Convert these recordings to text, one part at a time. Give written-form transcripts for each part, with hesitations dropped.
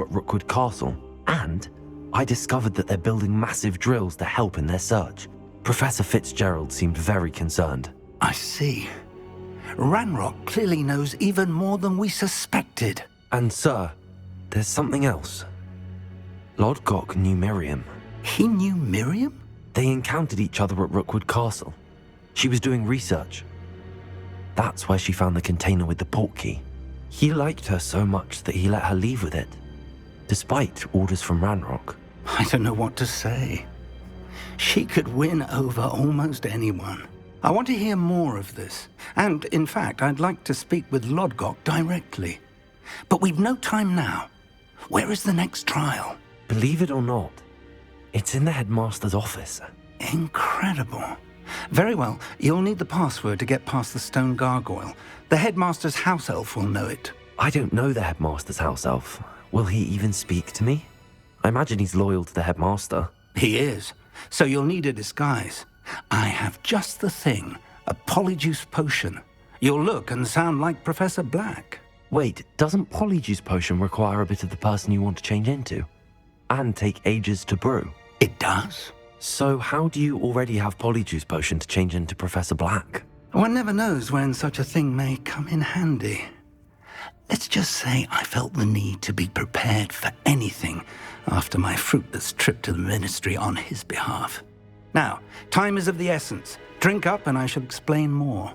at Rookwood Castle, and I discovered that they're building massive drills to help in their search. Professor Fitzgerald seemed very concerned. I see. Ranrock clearly knows even more than we suspected. And sir, there's something else. Lodgok knew Miriam. He knew Miriam? They encountered each other at Rookwood Castle. She was doing research. That's where she found the container with the portkey. He liked her so much that he let her leave with it, despite orders from Ranrock. I don't know what to say. She could win over almost anyone. I want to hear more of this. And, in fact, I'd like to speak with Lodgok directly. But we've no time now. Where is the next trial? Believe it or not, it's in the headmaster's office. Incredible. Very well, you'll need the password to get past the stone gargoyle. The headmaster's house elf will know it. I don't know the headmaster's house elf. Will he even speak to me? I imagine he's loyal to the headmaster. He is. So you'll need a disguise. I have just the thing, a Polyjuice potion. You'll look and sound like Professor Black. Wait, doesn't Polyjuice potion require a bit of the person you want to change into? And take ages to brew? It does. So how do you already have Polyjuice potion to change into Professor Black? One never knows when such a thing may come in handy. Let's just say I felt the need to be prepared for anything after my fruitless trip to the ministry on his behalf. Now, time is of the essence. Drink up and I shall explain more.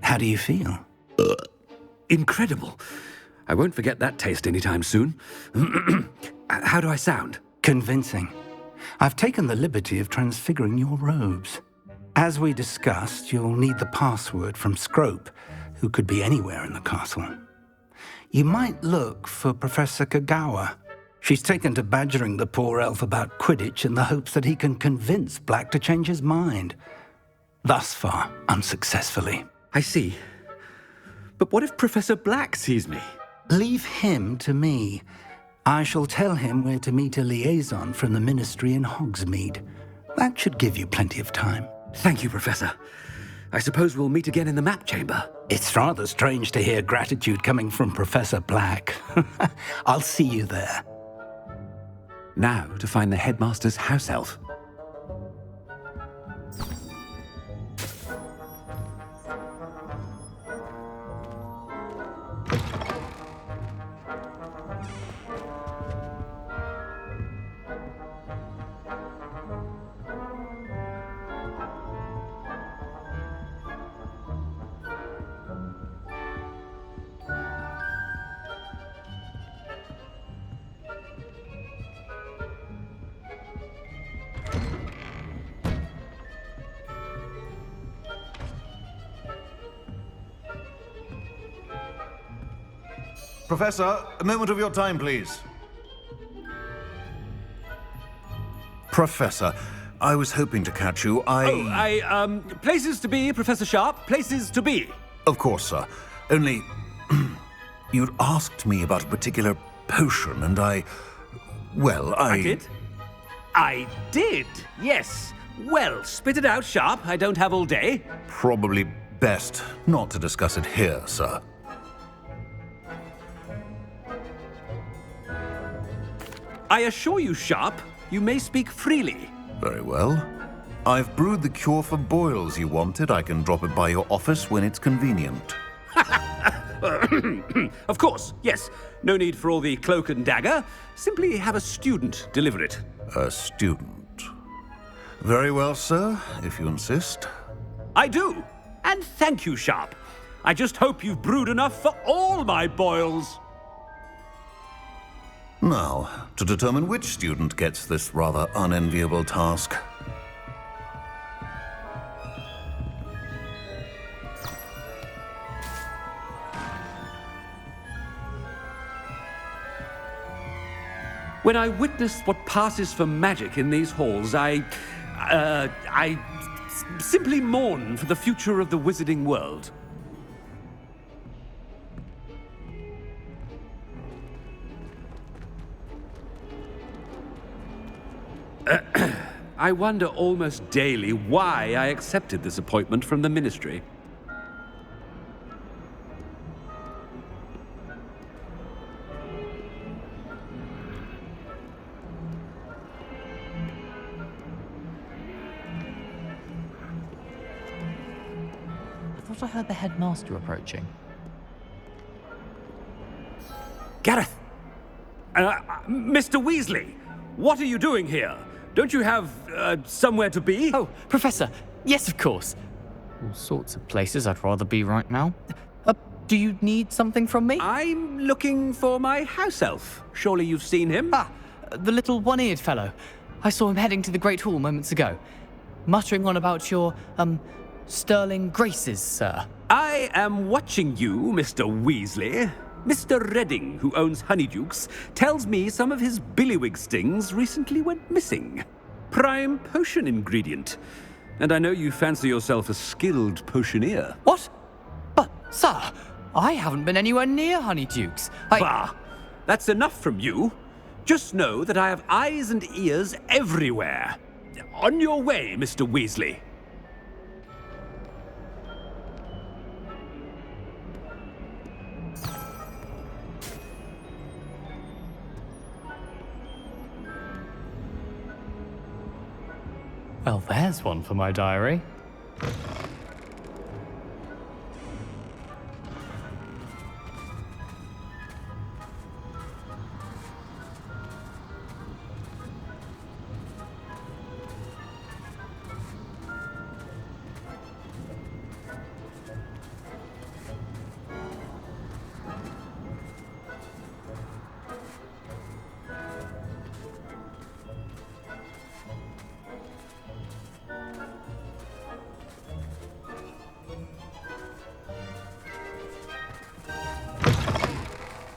How do you feel? Incredible. I won't forget that taste anytime soon. How do I sound? Convincing. I've taken the liberty of transfiguring your robes. As we discussed, you'll need the password from Scrope, who could be anywhere in the castle. You might look for Professor Kagawa. She's taken to badgering the poor elf about Quidditch in the hopes that he can convince Black to change his mind. Thus far, unsuccessfully. I see. But what if Professor Black sees me? Leave him to me. I shall tell him where to meet a liaison from the ministry in Hogsmeade. That should give you plenty of time. Thank you, Professor. I suppose we'll meet again in the map chamber. It's rather strange to hear gratitude coming from Professor Black. I'll see you there. Now to find the headmaster's house elf. Professor, a moment of your time, please. Professor, I was hoping to catch you. Places to be, Professor Sharp. Places to be. Of course, sir. Only, you'd asked me about a particular potion, and I did? I did, yes. Well, spit it out, Sharp. I don't have all day. Probably best not to discuss it here, sir. I assure you, Sharp, you may speak freely. Very well. I've brewed the cure for boils you wanted. I can drop it by your office when it's convenient. Of course, yes. No need for all the cloak and dagger. Simply have a student deliver it. A student. Very well, sir, if you insist. I do. And thank you, Sharp. I just hope you've brewed enough for all my boils. Now, to determine which student gets this rather unenviable task. When I witness what passes for magic in these halls, I simply mourn for the future of the wizarding world. I wonder almost daily why I accepted this appointment from the Ministry. I thought I heard the headmaster approaching. Gareth! Mr. Weasley, what are you doing here? Don't you have, somewhere to be? Oh, Professor, yes, of course. All sorts of places I'd rather be right now. Do you need something from me? I'm looking for my house elf. Surely you've seen him? Ah, the little one-eared fellow. I saw him heading to the Great Hall moments ago, muttering on about your, sterling graces, sir. I am watching you, Mr. Weasley. Mr. Redding, who owns Honeydukes, tells me some of his billywig stings recently went missing. Prime potion ingredient. And I know you fancy yourself a skilled potioneer. What? But, sir, I haven't been anywhere near Honeydukes. Bah! That's enough from you. Just know that I have eyes and ears everywhere. On your way, Mr. Weasley. Well, there's one for my diary.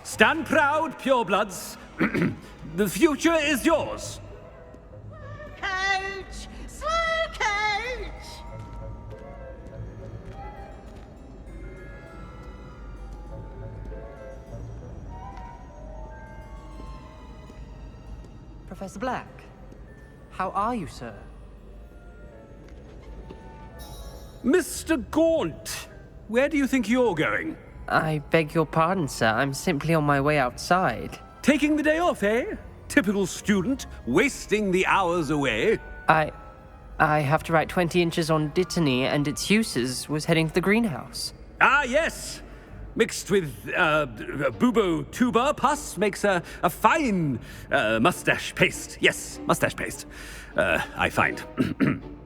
Stand proud, purebloods. The future is yours. Coach! Slow coach! Professor Black, how are you, sir? Mr. Gaunt, where do you think you're going? I beg your pardon, sir. I'm simply on my way outside. Taking the day off, eh? Typical student, wasting the hours away. I have to write 20 inches on Dittany and its uses. Was heading to the greenhouse. Ah, yes. Mixed with bubo tuber pus makes a fine mustache paste. Yes, mustache paste. I find.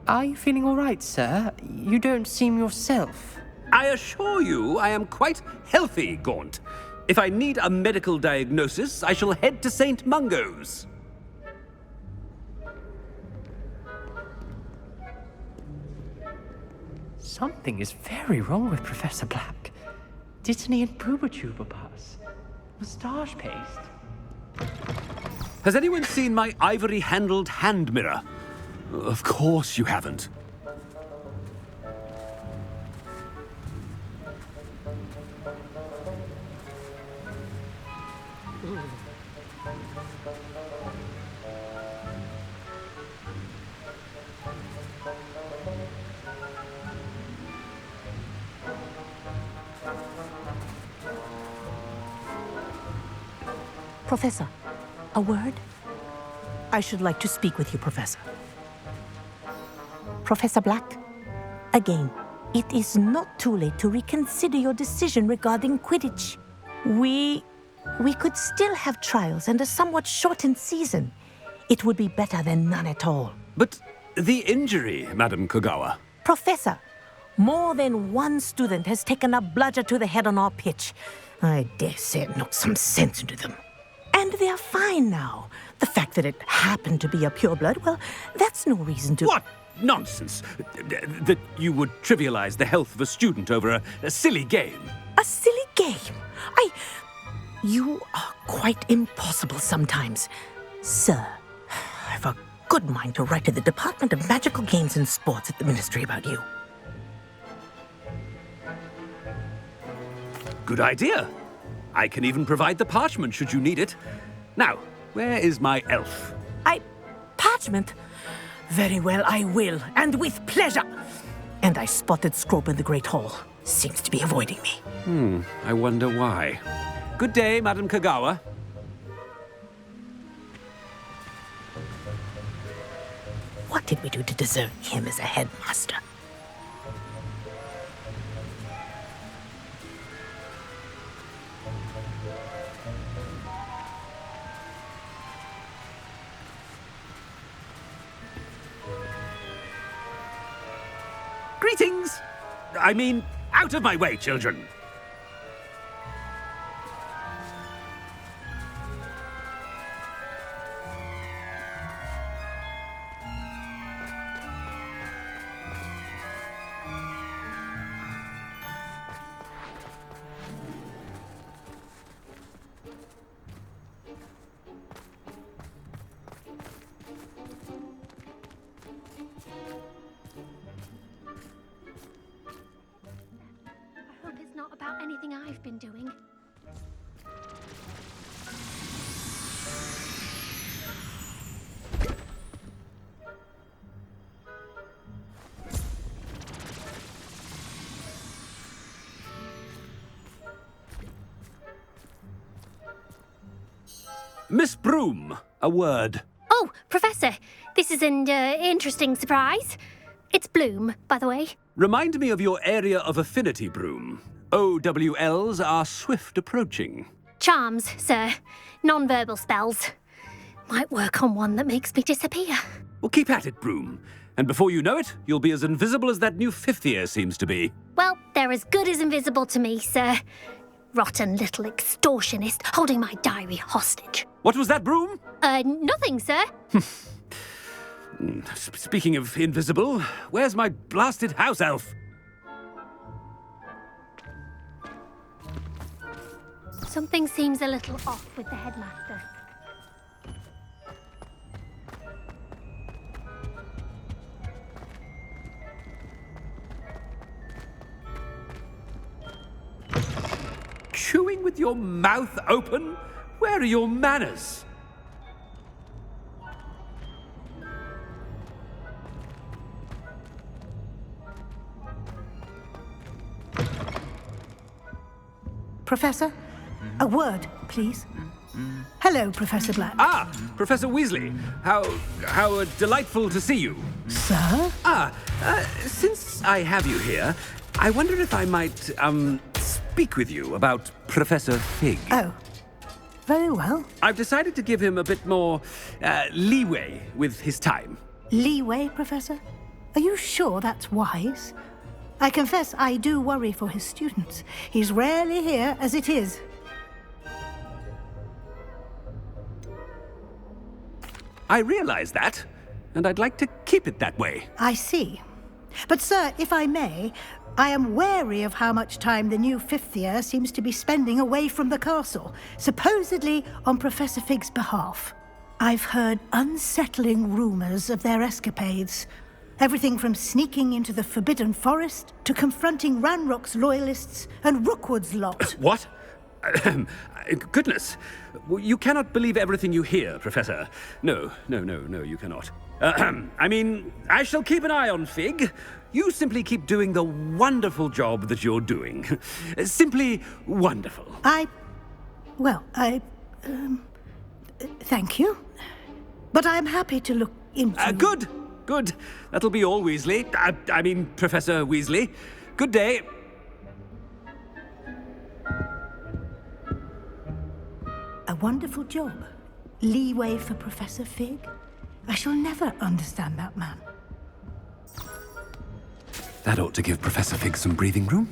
Are you feeling all right, sir? You don't seem yourself. I assure you I am quite healthy, Gaunt. If I need a medical diagnosis, I shall head to St. Mungo's. Something is very wrong with Professor Black. Dittany and Boobertuber pus. Moustache paste. Has anyone seen my ivory-handled hand mirror? Of course you haven't. Professor, a word? I should like to speak with you, Professor. Professor Black, again, it is not too late to reconsider your decision regarding Quidditch. We could still have trials and a somewhat shortened season. It would be better than none at all. But the injury, Madam Kogawa. Professor, more than one student has taken a bludger to the head on our pitch. I dare say it knocked some sense into them. And they are fine now. The fact that it happened to be a pureblood, well, that's no reason to... What nonsense! That you would trivialize the health of a student over a silly game. A silly game? You are quite impossible sometimes. Sir, I've a good mind to write to the Department of Magical Games and Sports at the Ministry about you. Good idea. I can even provide the parchment should you need it. Now, where is my elf? judgment. Very well, I will, and with pleasure. And I spotted Scrope in the Great Hall. Seems to be avoiding me. I wonder why. Good day, Madam Kagawa. What did we do to deserve him as a headmaster? Greetings! I mean, out of my way, children! I hope it's not about anything I've been doing. Miss Broom, a word. Oh, Professor, this is an interesting surprise. It's Bloom, by the way. Remind me of your area of affinity, Broom. OWLs are swift approaching. Charms, sir. Non-verbal spells. Might work on one that makes me disappear. Well, keep at it, Broom. And before you know it, you'll be as invisible as that new fifth year seems to be. Well, they're as good as invisible to me, sir. Rotten little extortionist holding my diary hostage. What was that, Broom? Nothing, sir. Speaking of invisible, where's my blasted house elf? Something seems a little off with the headmaster. Chewing with your mouth open? Where are your manners? Professor, a word, please. Hello, Professor Black. Ah, Professor Weasley. How delightful to see you. Sir? Since I have you here, I wonder if I might, speak with you about Professor Fig. Oh, very well. I've decided to give him a bit more, leeway with his time. Leeway, Professor? Are you sure that's wise? I confess I do worry for his students. He's rarely here as it is. I realize that, and I'd like to keep it that way. I see. But, sir, if I may, I am wary of how much time the new fifth year seems to be spending away from the castle, supposedly on Professor Fig's behalf. I've heard unsettling rumors of their escapades. Everything from sneaking into the Forbidden Forest to confronting Ranrock's loyalists and Rookwood's lot. What? Goodness. You cannot believe everything you hear, Professor. No, you cannot. I mean, I shall keep an eye on Fig. You simply keep doing the wonderful job that you're doing. Simply wonderful. Thank you. But I'm happy to look into... Good. That'll be all, Weasley. I mean, Professor Weasley. Good day. A wonderful job. Leeway for Professor Fig. I shall never understand that man. That ought to give Professor Fig some breathing room.